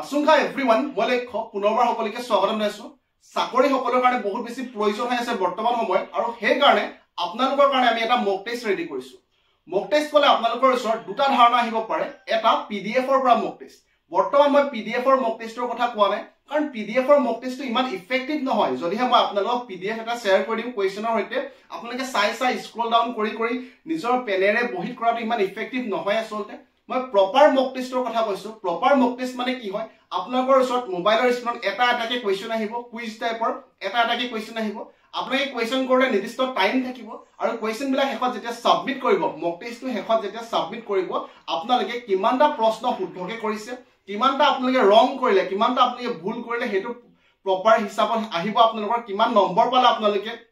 আশংকা এভৰিৱান মই লক্ষ্য পুনৰবাৰ সকলোকে স্বাগতম জনাইছো চাকৰি সকলৰ কাৰণে বহুত বেছি প্ৰয়োজন হৈ আছে বৰ্তমান সময়ত আৰু সেই কাৰণে আপোনালোকৰ কাৰণে আমি এটা মক টেষ্ট ৰেডি কৰিছো মক টেষ্ট কলে আপোনালোকৰ ওচৰত দুটা ধাৰণা আহিব পাৰে এটা পিডিএফৰ পৰা মক টেষ্ট বৰ্তমান মই পিডিএফৰ মক টেষ্টৰ কথা কোৱা নাই কাৰণ পিডিএফৰ মক টেষ্টটো ইমান ইফেক্টিভ নহয় যদিহে মই আপোনালোকক পিডিএফ এটা শেয়াৰ কৰি দিম কোৱেশ্যনৰ সৈতে আপোনালোকে চাই স্ক্ৰল ডাউন কৰি নিজৰ পেনেৰে বহিত কৰাটো ইমান ইফেক্টিভ নহয় আসলতে মই প্ৰপাৰ মক টেষ্টৰ কথা কৈছো প্ৰপাৰ মক টেষ্ট মানে কি হয় আপোনালোকৰ ওচৰত মোবাইলৰ স্ক্ৰীনত এটা এটাকে কোৱেশ্যন আহিব কুইজ টাইপৰ এটা এটাকে কোৱেশ্যন আহিব আপোনালোকে কোৱেশ্যন কৰিলে নিৰ্দিষ্ট টাইম থাকিব আৰু কোৱেশ্যন বিলাক শেষত যেতিয়া সাবমিট কৰিব মক টেষ্টটো শেষত যেতিয়া সাবমিট কৰিব আপোনালোকে কিমানটা প্ৰশ্ন শুদ্ধকে কৰিছে কিমানটা আপোনালোকে ৰং কৰিলে কিমানটা আপোনালোকে ভুল কৰিলে হেতু প্ৰপাৰ হিচাপত আহিব আপোনালোকৰ কিমান নম্বৰ পালে আপোনালোকে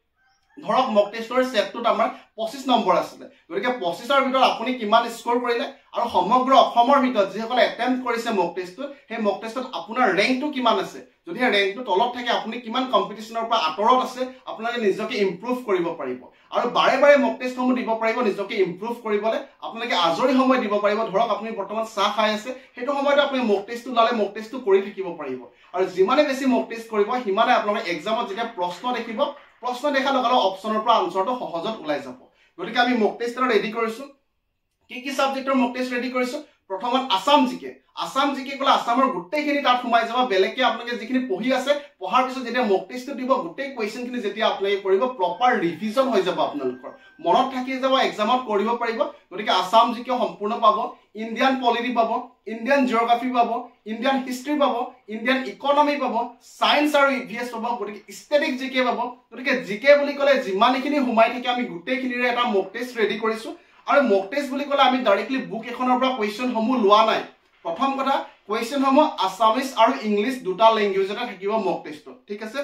ধৰক মক টেষ্টৰ সেটটোত আমাৰ 25 নম্বৰ আছিল গতিকে 25 ৰ ভিতৰত আপুনি কিমান স্কোৰ কৰিলে আৰু সমগ্ৰ অসমৰ ভিতৰত যিসকলে এটেম্প্ট কৰিছে মক টেষ্টটো সেই মক টেষ্টত আপোনাৰ ৰেংকটো কিমান আছে যদি ৰেংকটো তলত থাকে আপুনি কিমান কম্পিটিশনৰ পৰা আতৰত আছে আপোনালোকে নিজকে ইমপ্ৰুভ কৰিব পাৰিব আৰু বাৰে বাৰে মক টেষ্টসমূহ দিব পাৰিব নিজকে ইমপ্ৰুভ কৰিবলৈ আপোনালোকে আজৰি সময় দিব পাৰিব ধৰক আপুনি বৰ্তমান চাহ খাই আছে হেতু সময়ত আপুনি মক টেষ্টটো লালে মক টেষ্টটো কৰি থাকিব পাৰিব আৰু যিমানে বেছি মক টেষ্ট কৰিব সিমানে আপোনালোকে এক্সামত যেতিয়া প্ৰশ্ন দেখিব প্ৰশ্ন দেখা লগালে অপচনৰ পৰা আনসাৰটো সহজত ওলাই যাব গতিকে আমি মক টেষ্ট ৰেডি কৰিছো কি সাবজেক্টৰ মক টেষ্ট ৰেডি কৰিছো প্ৰথমত আসাম জিকে কলা আসামৰ গুটেইখিনি তাত সোমাই যাব বেলেগকে আপোনালোকে যিখিনি পঢ়ি আছে পঢ়াৰ পিছত যেতিয়া মক টেষ্টটো দিব গুটেই কোৱেশ্যনখিনি যেতিয়া আপোনালোকে কৰিব প্ৰপাৰ ৰিভিজন হৈ যাব আপোনালোকৰ মনত থাকি যাব এক্সামত কৰিব পাৰিব গতিকে আসাম জিকে সম্পূৰ্ণ পাব ইণ্ডিয়ান পলিটি পাব ইণ্ডিয়ান জিঅগ্ৰাফি পাব ইণ্ডিয়ান হিষ্ট্ৰী পাব ইণ্ডিয়ান ইকনমি পাব সায়েন্স আৰু ইভিএছ পাব গতিকে ষ্টেটিক জিকে পাব গতিকে জিকে বুলি কলে যিমানখিনি সোমাই থাকে আমি গুটেইখিনিৰে এটা মক টেষ্ট ৰেডি কৰিছো আৰু মক টেষ্ট বুলি কলে আমি ডাইৰেক্টলি বুক এখনৰ পৰা কোৱেশ্যন সমূহ লোৱা নাই প্ৰথম কথা কোৱেশ্যন সমূহ আসামিজ আৰু ইংলিশ দুটা ল্যাঙ্গুৱেজতে থাকিব মক টেষ্টত ঠিক আছে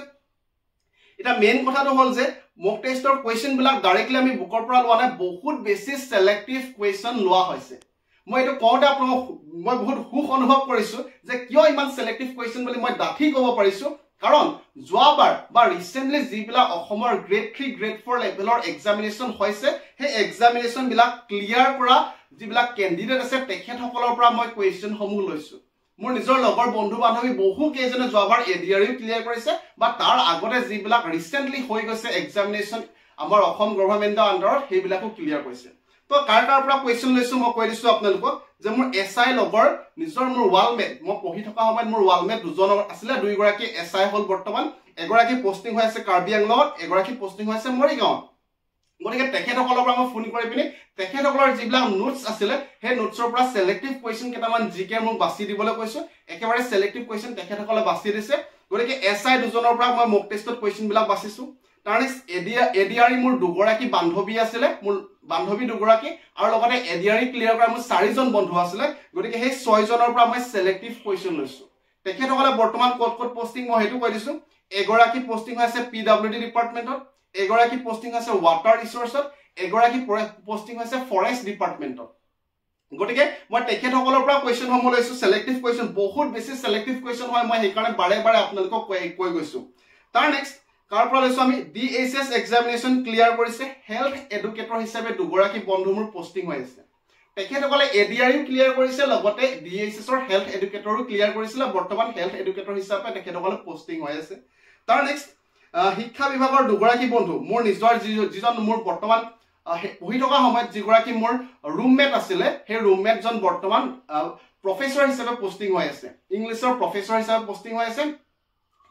এটা মেইন কথাটো হল যে মক টেষ্টৰ কোৱেশ্যন বিলাক ডাইৰেক্টলি আমি বুকৰ পৰা লোৱা নাই বহুত বেছি সিলেক্টিভ কোৱেশ্যন লোৱা হৈছে মই এটো কওঁতে আপোনাক মই বহুত সুখ অনুভৱ কৰিছো যে কিয় ইমান সিলেক্টিভ কোৱেশ্যন বুলি মই ডাঠি ক'ব পাৰিছো কাৰণ যোৱাবাৰ বা ৰিসেন্টলি যিবিলাক অসমৰ গ্ৰেড 3 গ্ৰেড 4 লেভেলৰ এক্সামিনেশন হৈছে সেই এক্সামিনেশন বিলাক ক্লিয়াৰ কৰা যিবিলাক ক্যান্ডিডেট আছে তেখেতসকলৰ পৰা মই কোৱেশ্যন সমূহ লৈছো মোৰ নিজৰ লগৰ বন্ধু বান্ধৱী বহু কেজনে যোৱাবাৰ এডিআৰইউ ক্লিয়াৰ কৰিছে বা তাৰ আগতে যিবিলাক ৰিসেন্টলি হৈ গৈছে এক্সামিনেশন আমাৰ অসম গভৰ্ণমেন্টৰ আন্ডাৰত সেইবিলাকো ক্লিয়াৰ কৰিছে তো কাৰ পৰা কোৱেশ্যন লৈছো মই কৈ দিছো আপোনালোকক যে মোৰ এসআই লগৰ নিজৰ মোৰ ওয়ালমেট মই পঢ়ি থকা সময়ত মোৰ ওয়ালমেট দুজন আছিল দুই গৰাকী এসআই হল বৰ্তমান এগৰাকী পোষ্টিং হৈ আছে কাৰ্বি আংলঙত এগৰাকী পোষ্টিং হৈ আছে মৰিগাঁৱত গতিকে তেখেতসকলৰ পৰা মই ফোন কৰি পিনে তেখেতসকলৰ যিবিলাক নোটছ আছিল সেই নোটছৰ পৰা সিলেক্টিভ কোৱেশ্যন কেইটামান জিকে মোক বাছি দিবলৈ কৈছো একেবাৰে সিলেক্টিভ কোৱেশ্যন তেখেতসকলে বাছি দিছে গতিকে এসআই দুজনৰ পৰা মই মক টেষ্টত কোৱেশ্যন বিলাক বাছিছো তাৰ নেক্সট এডিআৰই মোৰ দুগৰাকী বান্ধৱী আছিল মোৰ বান্ধৱী দুগৰাকী আৰু লগতে এডিআৰই ক্লিয়াৰ কৰা মোৰ 4 জন বন্ধু আছিল গতিকে সেই 6 জনৰ পৰা মই সিলেক্টিভ কোৱেশ্যন লৈছো তেখেতসকলে বৰ্তমান ক'ত পোষ্টিং মই হেতু কৈ দিছো এগৰাকী পোষ্টিং হৈছে পিডব্লিউডি ডিপাৰ্টমেন্টত এগৰাকী পোষ্টিং হৈছে ওয়াটাৰ ৰিসোৰ্সত এগৰাকী পোষ্টিং হৈছে ফৰেষ্ট ডিপাৰ্টমেন্টত গতিকে মই তেখেতসকলৰ পৰা কোৱেশ্যন সমূহ লৈছো সিলেক্টিভ কোৱেশ্যন বহুত বেছি সিলেক্টিভ কোৱেশ্যন হয় মই সেইকাৰণে বাৰে বাৰে আপোনালোকক কৈ গৈছো তাৰ নেক্সট কাৰ পৰা লৈছো আমি ডিএইচএস এক্সামিনেশন ক্লিয়াৰ কৰিছে হেলথ এডুকেটৰ হিচাপে দুগৰাকী বন্ধু মোৰ পোষ্টিং হৈ আছে তেখেতসকলে এডিআৰইউ ক্লিয়াৰ কৰিছে লগতে ডিএইচএস ৰ হেলথ এডুকেটৰো ক্লিয়াৰ কৰিছিল বৰ্তমান হেলথ এডুকেটৰ হিচাপে তেখেতসকলে পোষ্টিং হৈ আছে তাৰ নেক্সট শিক্ষা বিভাগৰ দুগৰাকী বন্ধু মোৰ নিজৰ যিজন মোৰ বৰ্তমান পঢ়ি থকা সময়ত যিগৰাকী মোৰ ৰুমমেট আছিল সেই ৰুমমেটজন বৰ্তমান প্ৰফেসৰ হিচাপে পোষ্টিং হৈ আছে ইংলিছৰ প্ৰফেসৰ হিচাপে পোষ্টিং হৈ আছে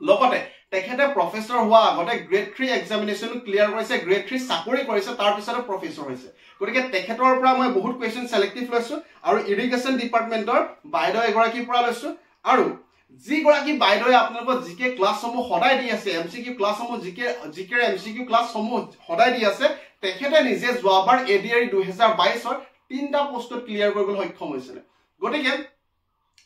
লগতে তেখেতে প্ৰফেসৰ হোৱা আগতে গ্ৰেড 3 এক্সামিনেশন ক্লিয়াৰ কৰিছে গ্ৰেড 3 চাকৰি কৰিছে তাৰ পিছতে প্ৰফেসৰ হৈছে গতিকে তেখেতৰ পৰা মই বহুত কোৱেশ্যন সিলেক্টিভ লৈছো আৰু ইৰিগেশ্যন ডিপাৰ্টমেন্টৰ বাইদেউ এগৰাকীৰ পৰা লৈছো আৰু যিগৰাকী বাইদেউ আপোনালোকৰ জিকে ক্লাছসমূহ সদায় দি আছে এমসিকিউ ক্লাছসমূহ জিকে এমসিকিউ ক্লাছসমূহ সদায় দি আছে তেখেতে নিজে যোৱাবাৰ এডিআৰই 2022 ৰ 3টা পোষ্টত ক্লিয়াৰ কৰিবলৈ সক্ষম হৈছিল গতিকে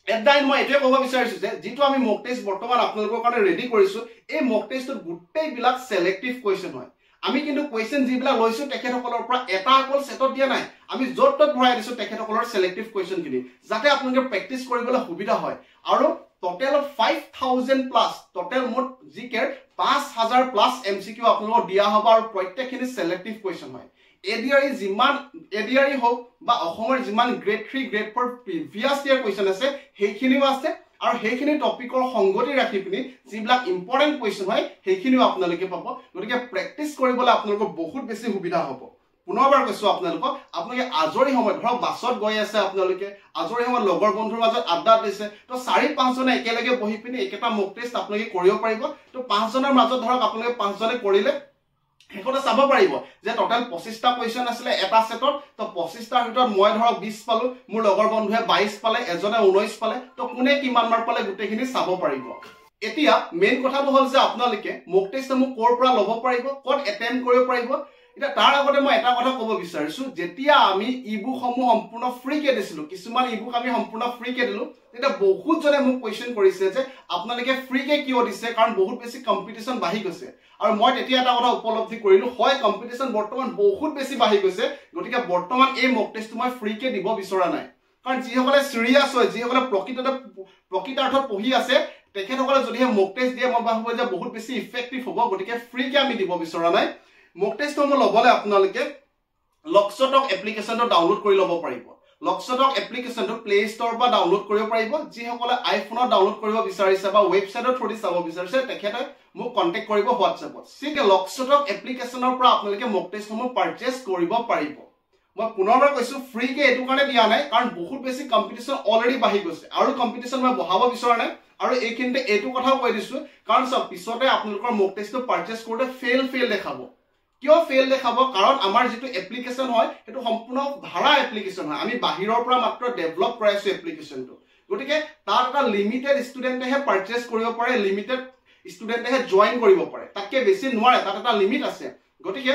এডাইন মই এটোৱে ক'ব বিচাৰিছো যে যেটো আমি মক টেষ্ট বৰ্তমান আপোনালোকৰ কাৰণে ৰেডি কৰিছো এই মক টেষ্টত গুটেই বিলাক সিলেক্টিভ কোৱেশ্যন হয় আমি কিন্তু কোৱেশ্যন যিবিলাক লৈছো তেখেতসকলৰ পৰা এটা অকল সেটত দিয়া নাই আমি য'ত ত'ত ভৰাই দিছো তেখেতসকলৰ সিলেক্টিভ কোৱেশ্যন কিনি যাতে আপোনালোকে প্ৰেক্টিছ কৰিবলৈ সুবিধা হয় আৰু টোটেল 5000 প্লাস টোটেল মোট জিকেৰ 5000 প্লাস এমসিকিউ আপোনালোকক দিয়া হ'ব আৰু প্ৰত্যেকখিনি সিলেক্টিভ কোৱেশ্যন হয় এডিআৰই হোক বা অসমৰ যিমান grade 3 grade 4 previous year question আছে সেইখিনিও আছে আৰু সেইখিনি টপিকৰ সংগতি ৰাখি পিনি যিবিলাক ইম্পৰ্টেণ্ট কুৱেশ্যন হয় সেইখিনিও আপোনালোকে পাব গতিকে প্ৰেক্টিচ কৰিবলৈ আপোনালোকৰ বহুত বেছি সুবিধা হ'ব পুনৰবাৰ কৈছো আপোনালোকে আজৰি সময়ত ধৰক বাছত গৈ আছে আপোনালোকে আজৰি সময়ত লগৰ বন্ধুৰ মাজত আড্ডা দিছে তো 4-5 জনে একেলগে বহি পিনি একেটা মক টেষ্ট আপোনালোকে কৰিব পাৰিব তো 5 জনৰ মাজত ধৰক আপোনালোকে 5 জনে কৰিলে হেকটা চাব পাৰিব যে টোটাল 25টা কোৱেশ্চন আছিল এটা সেটত তো 25টাৰ ভিতৰত মই ধৰক 20 পালো মোৰ লগৰ বন্ধুৱে 22 পালে এজনে 19 পালে তো কোনে কিমান মাৰ্ক পালে গুটেখিনি চাব পাৰিব এতিয়া মেইন কথাটো হল যে আপোনালোকে মক টেষ্টসমূহ কৰ পৰা লব পাৰিব কত এটেম্প কৰিব পাৰিব এটা তাৰ আগতে মই এটা কথা ক'ব বিচাৰিছো যেতিয়া আমি ইবুক সমূহ সম্পূৰ্ণ ফ্ৰী কে দিছিলো কিছুমান ইবুক আমি সম্পূৰ্ণ ফ্ৰী কে দিলো এটা বহুত জনে মোক কোৱেশ্চন কৰিছে যে আপোনালোকে ফ্ৰী কে কিয় দিছে কাৰণ বহুত বেছি কম্পিটিশন বাঢ়ি গৈছে আৰু মই তেতিয়া এটা কথা উপলব্ধি কৰিলো হয় কম্পিটিশন বৰ্তমান বহুত বেছি বাঢ়ি গৈছে গতিকে বৰ্তমান এই মক টেষ্টটো মই ফ্ৰী কে দিব বিচৰা নাই কাৰণ যিসকলে সিৰিয়াস হয় যিসকলে প্ৰকৃতাৰ্থত পঢ়ি আছে তেখেতসকলে যদিহে মক টেষ্ট দিয়ে মই ভাবো যে বহুত বেছি ইফেক্টিভ হ'ব গতিকে ফ্ৰী কে আমি দিব বিচৰা নাই মক টেষ্টসমূহ লবলে আপোনালোকে লক্সটক এপ্লিকেশনটো ডাউনলোড কৰি লব পাৰিব লক্সটক এপ্লিকেশনটো প্লে ষ্টৰৰ পৰা ডাউনলোড কৰিব পাৰিব যিসকলে আইফোনত ডাউনলোড কৰিব বিচাৰিছে বা ৱেবছাইটৰ থ্ৰুদি চাব বিচাৰিছে তেখেতে মোক কন্টেক্ট কৰিব হোৱাটছএপত সিকে লক্সটক এপ্লিকেশনৰ পৰা আপোনালোকে মক টেষ্টসমূহ পাৰচেজ কৰিব পাৰিব মই পুনৰবাৰ কৈছো ফ্ৰী কে এটো কাৰণে দিয়া নাই কাৰণ বহুত বেছি কম্পিটিশন অলৰেডি বাঢ়ি গৈছে আৰু কম্পিটিশন মই বঢ়াব বিচৰা নাই আৰু এইখিনিতে এটো কথাও কৈ দিছো কাৰণ সব পিছতে আপোনালোকৰ মক টেষ্টটো পাৰচেজ কৰোতে ফেল দেখাব কিয় ফেল দেখাব কাৰণ আমাৰ যেটো এপ্লিকেশন হয় হেতু সম্পূৰ্ণ ভাড়া এপ্লিকেশন হয় আমি বাহিৰৰ পৰা মাত্ৰ ডেভেলপ কৰাইছো এপ্লিকেশনটো গতিকে তাৰ এটা লিমিটেড ষ্টুডেন্টেহে পাৰচেজ কৰিব পাৰে লিমিটেড ষ্টুডেন্টেহে জয়েন কৰিব পাৰে তাতকে বেছি নোৱাৰে তাত এটা লিমিট আছে গতিকে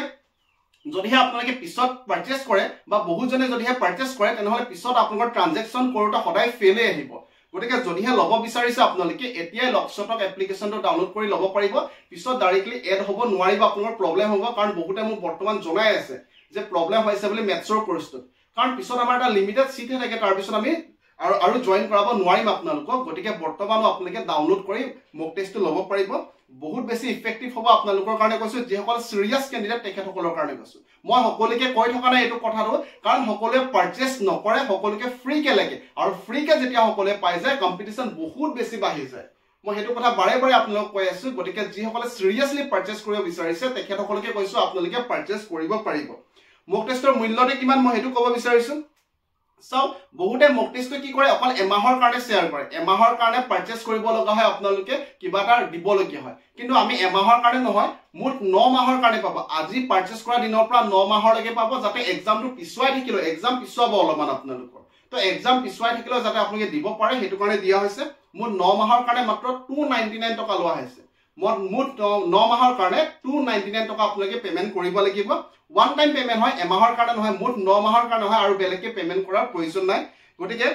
যদিহে আপোনালোকে পিছত পাৰচেজ কৰে বা বহুজনে যদিহে পাৰচেজ কৰে তেনেহলে পিছত আপোনালোকৰ ট্ৰানজেকচন কৰোতে সদায় ফেলে আহিব গতিকে যদিহে লব বিচাৰিছে আপোনালোকে এতিয়াই লক্সটক এপ্লিকেশনটো ডাউনলোড কৰি লব পাৰিব পিছত ডাইৰেক্টলি এড হ'ব নোৱাৰিব আপোনালোকৰ প্ৰবলেম হ'ব কাৰণ বহুতে মোক বৰ্তমান জনাই আছে যে প্ৰবলেম হৈছে বুলি মেথছৰ কোৰ্সটো কাৰণ পিছত আমাৰ এটা লিমিটেড সিট থাকে তাৰ পিছত আমি আৰু জয়েন কৰাব নোৱাৰিম আপোনালোকক গতিকে বৰ্তমান আপোনালোকে ডাউনলোড কৰি মক টেষ্টটো লব পাৰিব বহুত বেছি ইফেক্টিভ হ'ব আপোনালোকৰ কাৰণে কৈছো যেসকল সিৰিয়াস ক্যান্ডিডেট তেখেতসকলৰ কাৰণে কৈছো মই সকলোকে কৈ থকা নাই এটো কথাটো কাৰণ সকলোৱে পাৰচেজ নকৰে সকলোকে ফ্ৰী কে লাগে আৰু ফ্ৰী কে যেতিয়া সকলোৱে পাই যায় কম্পিটিশন বহুত বেছি বাঢ়ি যায় মই হেতু কথা বাৰে আপোনালোকক কৈ আছো গতিকে যিসকলে সিৰিয়াসলি পাৰচেজ কৰিব বিচাৰিছে তেখেতসকলকে কৈছো আপোনালোকে পাৰচেজ কৰিব পাৰিব মক টেষ্টৰ মূল্যটো কিমান মই হেতু ক'ব বিচাৰিছো সো বহুতে মক টেষ্টটো কি কৰে অকল এমাহৰ কাৰণে শেয়াৰ কৰে এমাহৰ কাৰণে পাৰচেজ কৰিব লগা হয় আপোনালোকে কিবা এটা দিব লগা হয় কিন্তু আমি এমাহৰ কাৰণে নহয় মুঠ 9 মাহৰ কাৰণে পাব আজি পাৰচেজ কৰা দিনৰ পৰা 9 মাহৰ লৈকে পাব যাতে এক্সামটো পিছুৱাই থাকিলো এক্সাম পিছুৱাব অলপমান আপোনালোকৰ তো এক্সাম পিছুৱাই থাকিলো যাতে আপোনালোকে দিব পাৰে হেতু কাৰণে দিয়া হৈছে মুঠ 9 মাহৰ কাৰণে মাত্ৰ 299 টকা লোৱা হৈছে মুঠ 9 মাহৰ কাৰণে 299 টকা আপোনালোকে পেমেন্ট কৰিব লাগিব ওয়ান টাইম পেমেন্ট হয় এমাহৰ কাৰণে নহয় মুঠ 9 মাহৰ কাৰণে হয় আৰু বেলেগকে পেমেন্ট কৰাৰ প্ৰয়োজন নাই গতিকে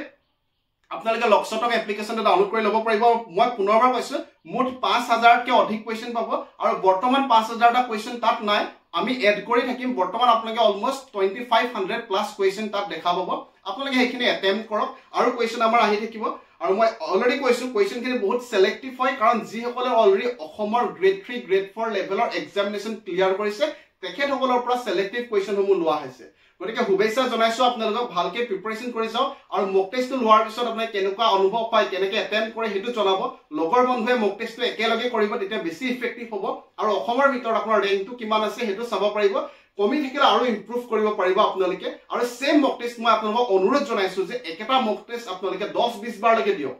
আপোনালোকে লক্সটক এপ্লিকেশনটো ডাউনলোড কৰি লব পাৰিব মই পুনৰবাৰ কৈছো মুঠ 5000 কে অধিক কোৱেশ্চন পাব আৰু বৰ্তমান 5000 টা কোৱেশ্চন তাত নাই আমি এড কৰি থাকিম বৰ্তমান আপোনালোকে অলমোস্ট 2500 প্লাস কোৱেশ্চন তাত দেখা পাব আপোনালোকে হেখিনি এটেম্প কৰক আৰু কোৱেশ্চন আমাৰ আহি থাকিব আৰু মই অলৰেডি কৈছো কোৱেশ্চন খিনি বহুত সিলেক্টিভ হয় কাৰণ যিসকলে অলৰেডি অসমৰ গ্ৰেড 3 গ্ৰেড 4 লেভেলৰ এক্সামিনেশন ক্লিয়াৰ কৰিছে তেখেতসকলৰ পৰা সিলেক্টিভ কোৱেশ্চন সমূহ লোৱা হৈছে গতিকে শুভেচ্ছা জনাইছো আপোনালোকক ভালকে প্ৰিপাৰেচন কৰি যাও আৰু মক টেষ্টটো লোৱাৰ পিছত আপুনি কেনেকুৱা অনুভৱ পায় কেনেকৈ এটেম্প কৰে হেতু জনাব লগৰ বন্ধুৱে মক টেষ্টটো একেলগে কৰিব তেতিয়া বেছি ইফেক্টিভ হ'ব আৰু অসমৰ ভিতৰত আপোনাৰ ৰেংকটো কিমান আছে হেতু চাব পাৰিব কমি থাকিলে আৰু ইমপ্ৰুভ কৰিব পাৰিব আপোনালোকে আৰু সেম মক টেষ্ট মই আপোনালোকক অনুৰোধ জনাইছো যে একেটা মক টেষ্ট আপোনালোকে 10-20 বাৰ লৈকে দিয়ক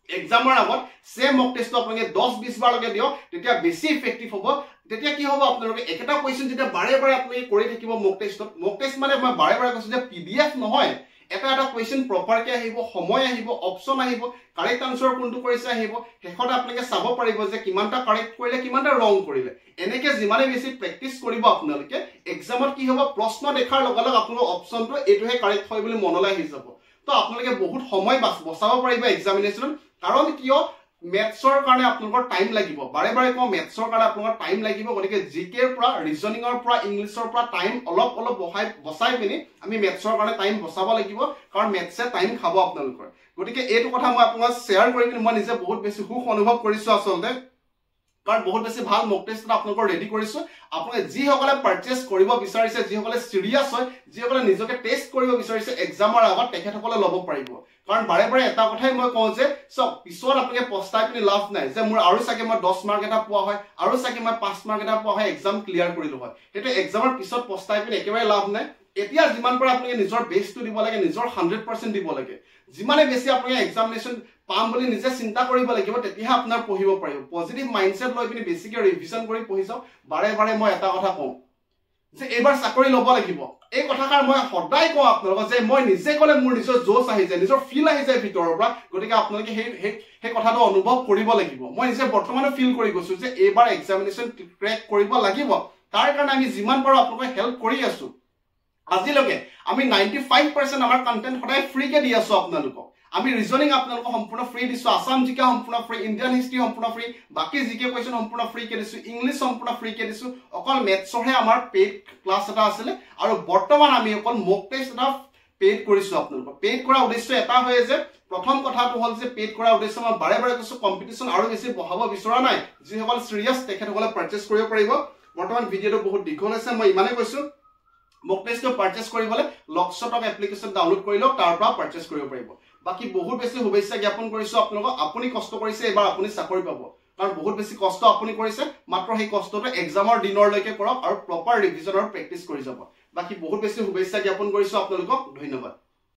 এক্সামৰ আগত সেম মক টেষ্টটো আপোনালোকে 10-20 বাৰ লৈকে দিয়ক তেতিয়া বেছি ইফেক্টিভ হ'ব তেতিয়া কি হ'ব আপোনালোকে একেটা কোৱেশ্চন যেতিয়া বাৰে আপোনালোকে কৰি থাকিব মক টেষ্ট মানে মই বাৰে কৈছো যে পিডিএফ নহয় এটা কোৱেশ্চন প্ৰপাৰকে আহিব সময় আহিব অপচন আহিব কাৰেক্ট আনসাৰ কোনটো কৰিছে আহিব হেখত আপোনালোকে চাব পাৰিব যে কিমানটা কাৰেক্ট কৰিলে কিমানটা ৰং কৰিলে এনেকে যিমানে বেছি প্ৰেক্টিস কৰিব আপোনালোকে এক্সামত কি হ'ব প্ৰশ্ন দেখাৰ লগে লগে আপোনালোকৰ অপচনটো এটোহে কাৰেক্ট হয় বুলি মনলৈ আহি যাব তো আপোনালোকে বহুত সময় বচাব পাৰিব এক্সামিনেশনত কাৰণ কিয় মেথছৰ কাৰণে আপোনালোকৰ টাইম লাগিব বাৰে কম মেথছৰ কাৰণে আপোনালোকৰ টাইম লাগিব গতিকে জিকেৰ পৰা ৰিজনিংৰ পৰা ইংলিছৰ পৰা টাইম অলপ বচাই পিনি আমি মেথছৰ কাৰণে টাইম বচাব লাগিব কাৰণ মেথছে টাইম খাব আপোনালোকৰ গতিকে এইটো কথা মই আপোনাক শেয়াৰ কৰি পিনি মই নিজে বহুত বেছি সুখ অনুভৱ কৰিছো আসলতে কাৰণ বহুত বেছি ভাল মক টেষ্ট আপোনালোকৰ ৰেডি কৰিছো আপোনালোকে যিসকলে পাৰচেজ কৰিব বিচাৰিছে যিসকলে সিৰিয়াস হয় যিসকলে নিজকে টেষ্ট কৰিব বিচাৰিছে এক্সামৰ আগত তেখেতসকলে লব পাৰিব কাৰণ বাৰে বাৰে এটা কথাই মই কওঁ যে সব পিছত আপোনালোকে পস্তাই পিনি লাভ নাই যে মোৰ আৰু চাগে মই 10 মাৰ্ক এটা পোৱা হয় আৰু চাগে মই 5 মাৰ্ক এটা পোৱা হয় এক্সাম ক্লিয়াৰ কৰিলো হয় সেইটো এক্সামৰ পিছত পস্তাই পিনি একেবাৰে লাভ নাই এতিয়া যিমান পাৰে আপোনালোকে নিজৰ বেষ্টটো দিব লাগে নিজৰ 100% দিব লাগে যিমানে বেছি আপোনালোকে এক্সামিনেশ্যন পাম বুলি নিজে চিন্তা কৰিব লাগিব তেতিয়া আপোনাৰ পঢ়িব পাৰিব পজিটিভ মাইন্ডসেট লৈ পিনি বেছিকৈ ৰিভিজন কৰি পঢ়ি যাওক বাৰে বাৰে মই এটা কথা কওঁ যে এবাৰ চাকৰি ল'ব লাগিব এই কথাকাৰ মই সদায় কওঁ আপোনালোকক যে মই নিজে ক'লে মোৰ নিজৰ জোশ আহি যায় নিজৰ ফিল আহি যায় ভিতৰৰ পৰা গতিকে আপোনালোকে সেই কথাটো অনুভৱ কৰিব লাগিব মই নিজে বৰ্তমানে ফিল কৰি গৈছো যে এবাৰ এক্সামিনেশ্যন ক্ৰেক কৰিব লাগিব তাৰ কাৰণে আমি যিমান পাৰো আপোনালোকক হেল্প কৰি আছো আজিলৈকে আমি 95% আমাৰ কন্টেন্ট সদায় ফ্ৰীকে দি আছো আপোনালোকক আমি ৰিজনিং আপোনালোকক সম্পূৰ্ণ ফ্ৰী দিছো আসাম জিকে সম্পূৰ্ণ ফ্ৰী ইণ্ডিয়ান হিষ্ট্ৰী সম্পূৰ্ণ ফ্ৰী বাকি জিকে কোৱেশ্চন সম্পূৰ্ণ ফ্ৰীকে দিছো ইংলিছ সম্পূৰ্ণ ফ্ৰীকে দিছো অকল মেথছৰহে আমাৰ পেইড ক্লাছ এটা আছিল আৰু বৰ্তমান আমি অকল মক টেষ্ট এটা পেইড কৰিছো আপোনালোকক পেইড কৰা উদ্দেশ্য এটা হয় যে প্ৰথম কথাটো হ'ল যে পেইড কৰা উদ্দেশ্য মই বাৰে বাৰে কৈছো কম্পিটিশন আৰু বেছি বঢ়াব বিচৰা নাই যিসকল সিৰিয়াছ তেখেতসকলে পাৰচেজ কৰিব পাৰিব বৰ্তমান ভিডিঅটো বহুত দীঘল আছে মই ইমানে কৈছো মক টেষ্টটো পাৰচেজ কৰিবলৈ লকশ্বটক এপ্লিকেশ্যন ডাউনলোড কৰি লওক তাৰ পৰা পাৰচেজ কৰিব পাৰিব বাকি বহুত বেছি শুভেচ্ছা জ্ঞাপন কৰিছো আপোনালোকক আপুনি কষ্ট কৰিছে এবাৰ আপুনি চাকৰি পাব কাৰণ বহুত বেছি কষ্ট আপুনি কৰিছে মাত্ৰ সেই কষ্টটো এক্সামৰ দিনলৈকে কৰক আৰু প্ৰপাৰ ৰিভিজন আৰু প্ৰেক্টিছ কৰি যাব বাকি বহুত বেছি শুভেচ্ছা জ্ঞাপন কৰিছো আপোনালোকক ধন্যবাদ